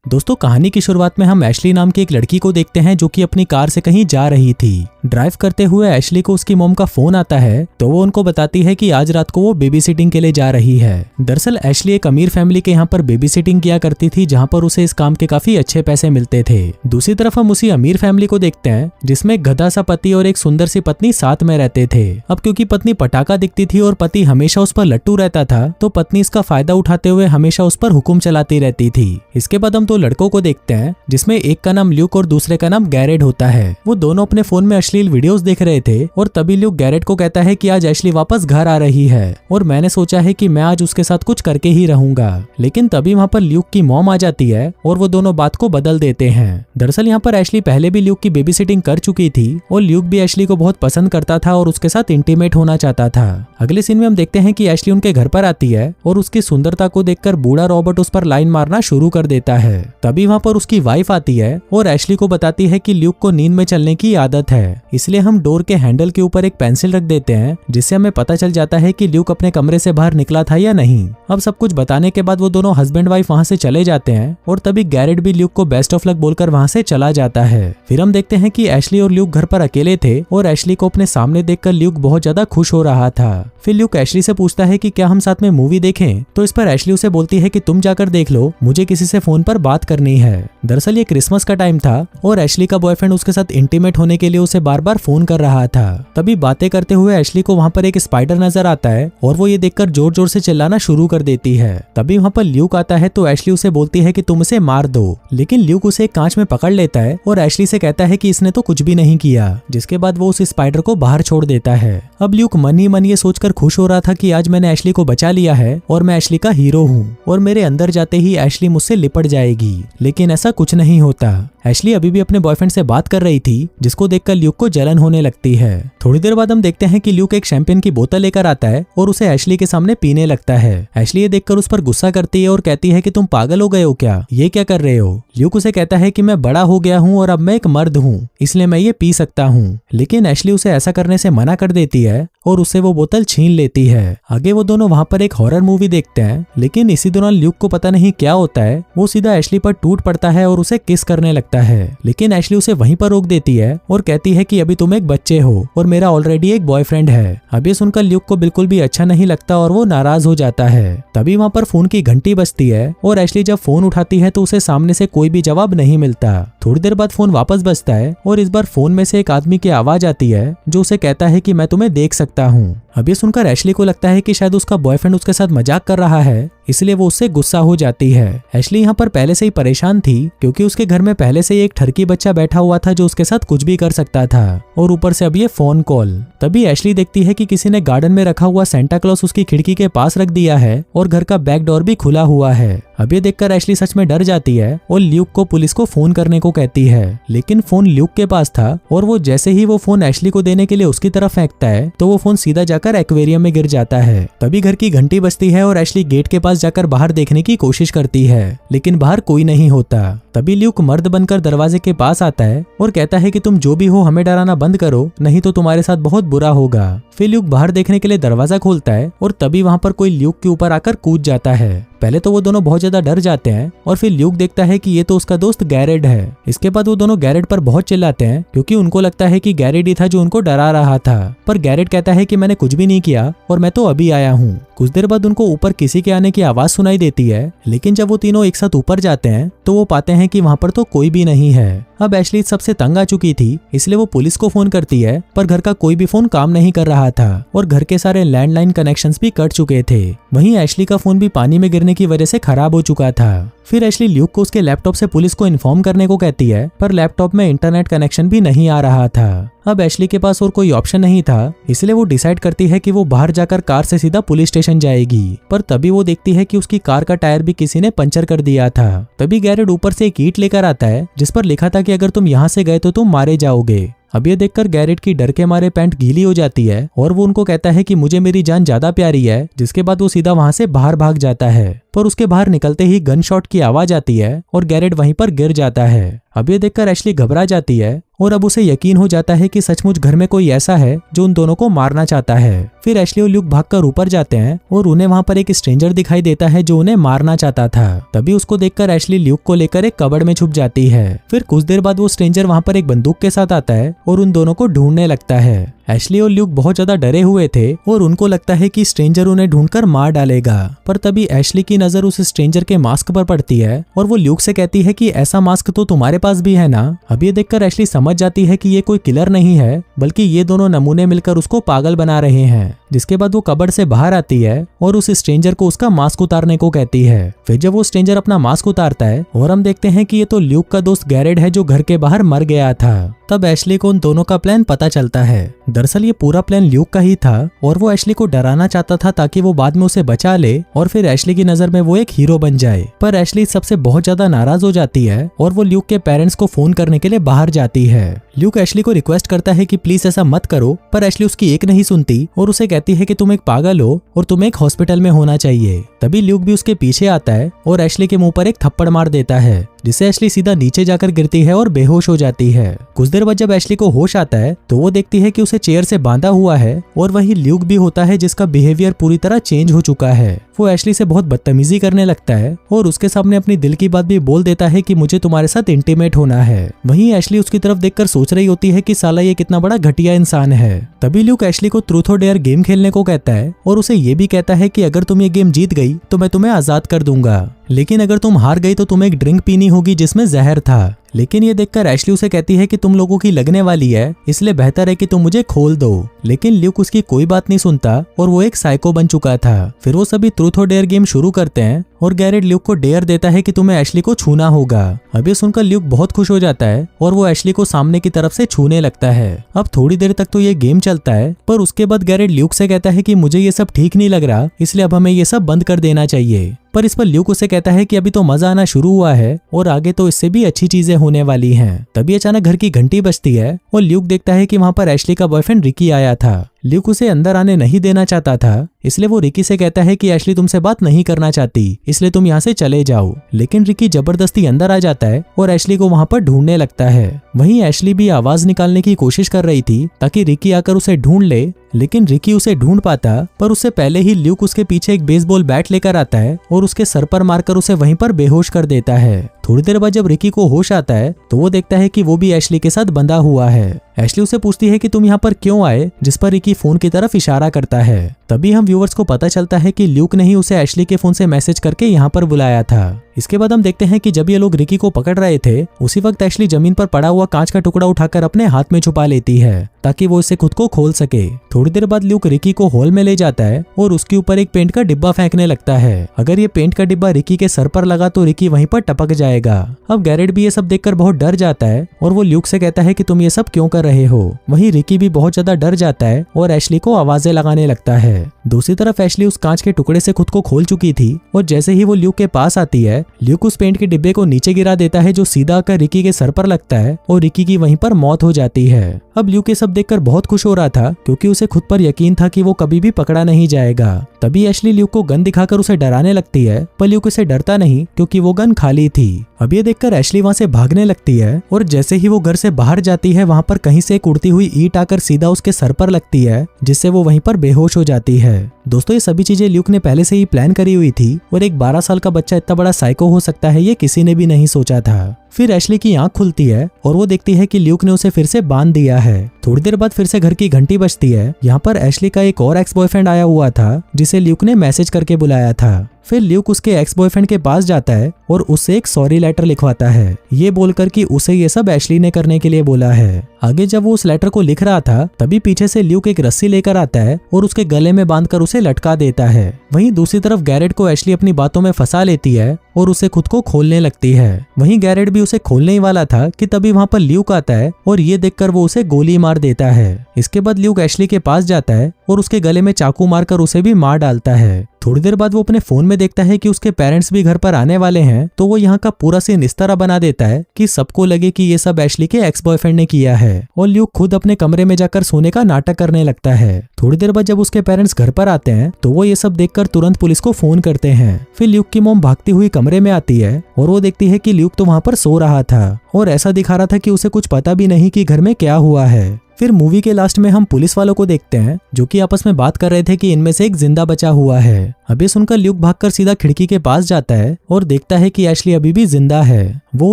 दोस्तों कहानी की शुरुआत में हम एशली नाम की एक लड़की को देखते हैं जो कि अपनी कार से कहीं जा रही थी। ड्राइव करते हुए एशली को उसकी मॉम का फोन आता है तो वो उनको बताती है कि आज रात को वो बेबी सिटिंग के लिए जा रही है। दरअसल एशली एक अमीर फैमिली के यहाँ पर बेबी सिटिंग किया करती थी जहाँ पर उसे इस काम के काफी अच्छे पैसे मिलते थे। दूसरी तरफ हम उसी अमीर फैमिली को देखते हैं जिसमें एक गधा सा पति और एक सुंदर सी पत्नी साथ में रहते थे। अब क्योंकि पत्नी पटाखा दिखती थी और पति हमेशा उस पर लट्टू रहता था तो पत्नी इसका फायदा उठाते हुए हमेशा उस पर हुक्म चलाती रहती थी। इसके बाद हम दो लड़कों को देखते हैं जिसमें एक का नाम ल्यूक और दूसरे का नाम गैरेट होता है। वो दोनों अपने फोन में अश्लील वीडियोस देख रहे थे और तभी ल्यूक गैरेट को कहता है कि आज एशली वापस घर आ रही है और मैंने सोचा है कि मैं आज उसके साथ कुछ करके ही रहूंगा। लेकिन तभी वहाँ पर ल्यूक की मॉम आ जाती है और वो दोनों बात को बदल देते हैं। दरअसल यहाँ पर एशली पहले भी ल्यूक की बेबी सिटिंग कर चुकी थी और ल्यूक भी एशली को बहुत पसंद करता था और उसके साथ इंटीमेट होना चाहता था। अगले सीन में हम देखते हैं कि एशली उनके घर पर आती है और उसकी सुंदरता को देखकर बूढ़ा रॉबर्ट उस पर लाइन मारना शुरू कर देता है। तभी वहाँ पर उसकी वाइफ आती है और एशली को बताती है कि ल्यूक को नींद में चलने की आदत है, इसलिए हम डोर के हैंडल के ऊपर एक पेंसिल रख देते हैं जिससे हमें पता चल जाता है कि ल्यूक अपने कमरे से बाहर निकला था या नहीं। अब सब कुछ बताने के बाद वो दोनों हस्बैंड वाइफ वहाँ से चले जाते हैं और तभी गैरेट भी ल्यूक को बेस्ट ऑफ लक बोलकर वहाँ से चला जाता है। फिर हम देखते हैं कि एशली और ल्यूक घर पर अकेले थे और एशली को अपने सामने देखकर ल्यूक बहुत ज्यादा खुश हो रहा था। फिर ल्यूक एशली से पूछता है कि क्या हम साथ में मूवी देखें, तो इस पर एशली उसे बोलती है कि तुम जाकर देख लो, मुझे किसी से फोन पर बात करनी है। दरअसल ये क्रिसमस का टाइम था और एशली का बॉयफ्रेंड उसके साथ इंटीमेट होने के लिए उसे बार बार फोन कर रहा था। तभी बातें करते हुए एशली को वहाँ पर एक स्पाइडर नजर आता है और वो ये देखकर जोर जोर से चिल्लाना शुरू कर देती है। तभी वहाँ पर ल्यूक आता है तो एशली उसे बोलती है कि तुम उसे मार दो, लेकिन ल्यूक उसे कांच में पकड़ लेता है और एशली से कहता है कि इसने तो कुछ भी नहीं किया, जिसके बाद वो उस स्पाइडर को बाहर छोड़ देता है। अब ल्यूक मन ही मन ये सोचकर खुश हो रहा था कि आज मैंने एशली को बचा लिया है और मैं एशली का हीरो हूँ और मेरे अंदर जाते ही एशली मुझसे लिपट जाएगी, लेकिन ऐसा कुछ नहीं होता। एशली अभी भी अपने बॉयफ्रेंड से बात कर रही थी जिसको देखकर ल्यूक को जलन होने लगती है। थोड़ी देर बाद हम देखते हैं कि ल्यूक एक शैंपेन की बोतल लेकर आता है और उसे एशली के सामने पीने लगता है। एशली ये देखकर उस पर गुस्सा करती है और कहती है कि तुम पागल हो गए हो क्या, ये क्या कर रहे हो। ल्यूक उसे कहता है कि मैं बड़ा हो गया हूँ और अब मैं एक मर्द हूँ, इसलिए मैं ये पी सकता हूँ, लेकिन एशली उसे ऐसा करने से मना कर देती है और उससे वो बोतल छीन लेती है। आगे वो दोनों वहाँ पर एक हॉरर मूवी देखते हैं, लेकिन इसी दौरान ल्यूक को पता नहीं क्या होता है, वो सीधा एशली पर टूट पड़ता है और उसे किस करने लगता है। लेकिन एशली उसे वहीं पर रोक देती है और कहती है कि अभी तुम एक बच्चे हो और मेरा ऑलरेडी एक बॉयफ्रेंड है। अब ये सुनकर ल्यूक को बिल्कुल भी अच्छा नहीं लगता और वो नाराज हो जाता है। तभी वहाँ पर फोन की घंटी बजती है और एशली जब फोन उठाती है तो उसे सामने से कोई भी जवाब नहीं मिलता। थोड़ी देर बाद फोन वापस बजता है और इस बार फोन में से एक आदमी की आवाज आती है जो उसे कहता है कि मैं तुम्हें देख सकता हूँ। अब ये सुनकर एशली को लगता है कि शायद उसका बॉयफ्रेंड उसके साथ मजाक कर रहा है, इसलिए वो उससे गुस्सा हो जाती है। एशली यहाँ पर पहले से ही परेशान थी क्योंकि उसके घर में पहले से ही एक ठरकी बच्चा बैठा हुआ था जो उसके साथ कुछ भी कर सकता था और ऊपर से अब ये फोन कॉल। तभी एशली देखती है कि किसी ने गार्डन में रखा हुआ सेंटा क्लॉस उसकी खिड़की के पास रख दिया है और घर का बैक डोर भी खुला हुआ है। अब ये देखकर एशली सच में डर जाती है और ल्यूक को पुलिस को फोन करने को कहती है, लेकिन फोन ल्यूक के पास था और वो जैसे ही वो फोन एशली को देने के लिए उसकी तरफ फेंकता है तो वो फोन सीधा जाकर एक्वेरियम में गिर जाता है। तभी घर की घंटी बजती है और एशली गेट के पास जाकर बाहर देखने की कोशिश करती है, लेकिन बाहर कोई नहीं होता। तभी ल्यूक मर्द बनकर दरवाजे के पास आता है और कहता है कि तुम जो भी हो हमें डराना बंद करो, नहीं तो तुम्हारे साथ बहुत बुरा होगा। फिर ल्यूक बाहर देखने के लिए दरवाजा खोलता है और तभी वहाँ पर कोई ल्यूक के ऊपर आकर कूद जाता है। पहले तो वो दोनों बहुत ज्यादा डर जाते हैं और फिर ल्यूक देखता है कि ये तो उसका दोस्त गैरेट है। इसके बाद वो दोनों गैरेट पर बहुत चिल्लाते हैं क्योंकि उनको लगता है कि गैरेट ही था जो उनको डरा रहा था, पर गैरेट कहता है कि मैंने कुछ भी नहीं किया और मैं तो अभी आया हूँ। कुछ देर बाद उनको ऊपर किसी के आने की आवाज सुनाई देती है, लेकिन जब वो तीनों एक साथ ऊपर जाते हैं तो वो पाते हैं कि वहाँ पर तो कोई भी नहीं है। अब एशली सबसे तंग आ चुकी थी, इसलिए वो पुलिस को फोन करती है, पर घर का कोई भी फोन काम नहीं कर रहा था और घर के सारे लैंडलाइन कनेक्शंस भी कट चुके थे। वहीं एशली का फोन भी पानी में गिरने की वजह से खराब हो चुका था। फिर एशली ल्यूक को उसके लैपटॉप से पुलिस को इन्फॉर्म करने को कहती है, पर लैपटॉप में इंटरनेट कनेक्शन भी नहीं आ रहा था। अब एशली के पास और कोई ऑप्शन नहीं था, इसलिए वो डिसाइड करती है कि वो बाहर जाकर कार से सीधा पुलिस स्टेशन जाएगी, पर तभी वो देखती है कि उसकी कार का टायर भी किसी ने पंचर कर दिया था। तभी गैरेट ऊपर से एक ईंट लेकर आता है जिस पर लिखा था कि अगर तुम यहाँ से गए तो तुम मारे जाओगे। अब ये देखकर गैरेट की डर के मारे पैंट गीली हो जाती है और वो उनको कहता है कि मुझे मेरी जान ज्यादा प्यारी है, जिसके बाद वो सीधा वहां से बाहर भाग जाता है। पर उसके बाहर निकलते ही गन शॉट की आवाज आती है और गैरेट वहीं पर गिर जाता है। अब ये देखकर एशली घबरा जाती है और अब उसे यकीन हो जाता है कि सचमुच घर में कोई ऐसा है जो उन दोनों को मारना चाहता है। फिर एशली और ल्यूक भागकर ऊपर जाते हैं और उन्हें वहां पर एक स्ट्रेंजर दिखाई देता है जो उन्हें मारना चाहता था। तभी उसको देखकर एशली ल्यूक को लेकर एक कबर्ड में छुप जाती है। फिर कुछ देर बाद वो स्ट्रेंजर वहां पर एक बंदूक के साथ आता है और उन दोनों को ढूंढने लगता है। एशली और ल्यूक बहुत ज्यादा डरे हुए थे और उनको लगता है कि स्ट्रेंजर उन्हें ढूंढकर मार डालेगा। पर तभी एशली की नजर उस स्ट्रेंजर के मास्क पर पड़ती है और वो ल्यूक से कहती है कि ऐसा मास्क तो तुम्हारे पास भी है ना। अब ये देखकर एशली समझ जाती है कि ये कोई किलर नहीं है बल्कि ये दोनों नमूने मिलकर उसको पागल बना रहे हैं। जिसके बाद वो कबर्ड से बाहर आती है और उस स्ट्रेंजर को उसका मास्क उतारने को कहती है। फिर जब वो स्ट्रेंजर अपना मास्क उतारता है और हम देखते हैं कि ये तो ल्यूक का दोस्त गैरेट है जो घर के बाहर मर गया था। तब एशली को उन दोनों का प्लान पता चलता है। दरअसल ये पूरा प्लान ल्यूक का ही था और वो एशली को डराना चाहता था ताकि वो बाद में उसे बचा ले और फिर एशली की नजर में वो एक हीरो बन जाए। पर एशली सबसे बहुत ज्यादा नाराज हो जाती है और वो ल्यूक के पेरेंट्स को फोन करने के लिए बाहर जाती है। ल्यूक एशली को रिक्वेस्ट करता है कि प्लीज ऐसा मत करो, पर एशली उसकी एक नहीं सुनती और उसे कहती है कि तुम एक पागल हो और तुम्हें एक हॉस्पिटल में होना चाहिए। तभी ल्यूक भी उसके पीछे आता है और एशली के मुंह पर एक थप्पड़ मार देता है जिससे एशली सीधा नीचे जाकर गिरती है और बेहोश हो जाती है। कुछ देर बाद जब एशली को होश आता है तो वो देखती है कि उसे चेयर से बांधा हुआ है और वही ल्यूक भी होता है जिसका बिहेवियर पूरी तरह चेंज हो चुका है। वो एशली से बहुत बदतमीजी करने लगता है और उसके सामने अपनी दिल की बात भी बोल देता है कि मुझे तुम्हारे साथ इंटीमेट होना है। वहीं एशली उसकी तरफ देखकर सोच रही होती है कि साला ये कितना बड़ा घटिया इंसान है। तभी ल्यूक एशली को ट्रूथ और डेयर गेम खेलने को कहता है और उसे ये भी कहता है कि अगर तुम ये गेम जीत गई तो मैं तुम्हें आजाद कर दूंगा, लेकिन अगर तुम हार गई तो तुम्हें एक ड्रिंक पीनी होगी जिसमें जहर था। लेकिन ये देखकर एशली उसे कहती है कि तुम लोगों की लगने वाली है, इसलिए बेहतर है कि तुम मुझे खोल दो। लेकिन ल्यूक उसकी कोई बात नहीं सुनता और वो एक साइको बन चुका था। फिर वो सभी ट्रूथ और डेयर गेम शुरू करते हैं और गैरेट ल्यूक को डेयर देता है कि तुम्हें एशली को छूना होगा। अब ये सुनकर ल्यूक बहुत खुश हो जाता है और वो एशली को सामने की तरफ से छूने लगता है। अब थोड़ी देर तक तो ये गेम चलता है, पर उसके बाद गैरेट ल्यूक से कहता है कि मुझे ये सब ठीक नहीं लग रहा, इसलिए अब हमें ये सब बंद कर देना चाहिए। पर इस पर ल्यूक उसे कहता है कि अभी तो मजा आना शुरू हुआ है और आगे तो इससे भी अच्छी चीजें होने वाली हैं। तभी अचानक घर की घंटी बजती है और ल्यूक देखता है कि वहां पर एशली का बॉयफ्रेंड रिकी आया था। ल्यूक उसे अंदर आने नहीं देना चाहता था, इसलिए वो रिकी से कहता है कि एशली तुमसे बात नहीं करना चाहती, इसलिए तुम यहाँ से चले जाओ। लेकिन रिकी जबरदस्ती अंदर आ जाता है और एशली को वहां पर ढूंढने लगता है। वहीं एशली भी आवाज निकालने की कोशिश कर रही थी ताकि रिकी आकर उसे ढूंढ ले, लेकिन रिकी उसे ढूंढ पाता, पर उससे पहले ही ल्यूक उसके पीछे एक बेसबॉल बैट लेकर आता है और उसके सर पर मारकर उसे वहीं पर बेहोश कर देता है। थोड़ी देर बाद जब रिकी को होश आता है तो वो देखता है कि वो भी एशली के साथ बंधा हुआ है। एशली उसे पूछती है कि तुम यहाँ पर क्यों आए, जिस पर रिकी फोन की तरफ इशारा करता है। तभी हम व्यूअर्स को पता चलता है कि ल्यूक ने ही उसे एशली के फोन से मैसेज करके यहाँ पर बुलाया था। इसके बाद हम देखते हैं कि जब ये लोग रिकी को पकड़ रहे थे उसी वक्त एशली जमीन पर पड़ा हुआ कांच का टुकड़ा उठाकर अपने हाथ में छुपा लेती है ताकि वो इसे खुद को खोल सके। थोड़ी देर बाद ल्यूक रिकी को हॉल में ले जाता है और उसके ऊपर एक पेंट का डिब्बा फेंकने लगता है। अगर ये पेंट का डिब्बा रिकी के सर पर लगा तो रिकी वहीं पर टपक जाएगा। अब गैरेट भी ये सब देखकर बहुत डर जाता है और वो ल्यूक से कहता है कि तुम ये सब क्यों कर रहे हो। वहीं रिकी भी बहुत ज्यादा डर जाता है और एशली को आवाजें लगाने लगता है। दूसरी तरफ एशली उस कांच के टुकड़े से खुद को खोल चुकी थी और जैसे ही वो ल्यूक के पास आती है, ल्यूक उस पेंट के डिब्बे को नीचे गिरा देता है जो सीधा आकर रिकी के सर पर लगता है और रिकी की वहीं पर मौत हो जाती है। अब ल्यूक ये सब देखकर बहुत खुश हो रहा था क्योंकि उसे खुद पर यकीन था कि वो कभी भी पकड़ा नहीं जाएगा। तभी एशली ल्यूक को गन दिखाकर उसे डराने लगती है, पर ल्यूक उसे डरता नहीं क्योंकि वो गन खाली थी। अब ये देखकर एशली वहां से भागने लगती है और जैसे ही वो घर से बाहर जाती है वहां पर कहीं से एक उड़ती हुई ईंट आकर सीधा उसके सर पर लगती है जिससे वो वहीं पर बेहोश हो जाती है। दोस्तों, ये सभी चीजें ल्यूक ने पहले से ही प्लान करी हुई थी और एक 12 साल का बच्चा इतना बड़ा साइको हो सकता है ये किसी ने भी नहीं सोचा था। फिर एशली की आंख खुलती है और वो देखती है कि ल्यूक ने उसे फिर से बांध दिया है। थोड़ी देर बाद फिर से घर की घंटी बजती है। यहाँ पर एशली का एक और एक्स बॉयफ्रेंड आया हुआ था जिसे ल्यूक ने मैसेज करके बुलाया था। फिर ल्यूक उसके एक्स बॉयफ्रेंड के पास जाता है और उससे एक सॉरी लेटर लिखवाता है, ये बोलकर कि उसे ये सब एशली ने करने के लिए बोला है। आगे जब वो उस लेटर को लिख रहा था तभी पीछे से ल्यूक एक रस्सी लेकर आता है और उसके गले में बांधकर उसे लटका देता है। वहीं दूसरी तरफ गैरेट को एशली अपनी बातों में फंसा लेती है और उसे खुद को खोलने लगती है। वहीं गैरेट भी उसे खोलने ही वाला था कि तभी वहां पर ल्यूक आता है और ये देखकर वो उसे गोली मार देता है। इसके बाद ल्यूक एशली के पास जाता है और उसके गले में चाकू मारकर उसे भी मार डालता है। थोड़ी देर बाद वो अपने फोन में देखता है कि उसके पेरेंट्स भी घर पर आने वाले हैं, तो वो यहाँ का पूरा सीन इस तरह बना देता है कि सबको लगे कि ये सब एशली के एक्स बॉयफ्रेंड ने किया है और ल्यूक खुद अपने कमरे में जाकर सोने का नाटक करने लगता है। थोड़ी देर बाद जब उसके पेरेंट्स घर पर आते हैं तो वो ये सब देखकर तुरंत पुलिस को फोन करते हैं। फिर ल्यूक की मॉम भागती हुई कमरे में आती है और वो देखती है कि ल्यूक तो वहाँ पर सो रहा था और ऐसा दिखा रहा था कि उसे कुछ पता भी नहीं कि घर में क्या हुआ है। फिर मूवी के लास्ट में हम पुलिस वालों को देखते हैं जो कि आपस में बात कर रहे थे कि इनमें से एक जिंदा बचा हुआ है। अभी सुनकर ल्यूक भागकर सीधा खिड़की के पास जाता है और देखता है कि एशली अभी भी जिंदा है। वो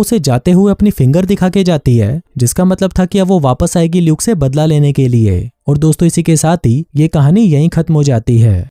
उसे जाते हुए अपनी फिंगर दिखा के जाती है, जिसका मतलब था कि अब वो वापस आएगी ल्यूक से बदला लेने के लिए। और दोस्तों, इसी के साथ ही ये कहानी यहीं खत्म हो जाती है।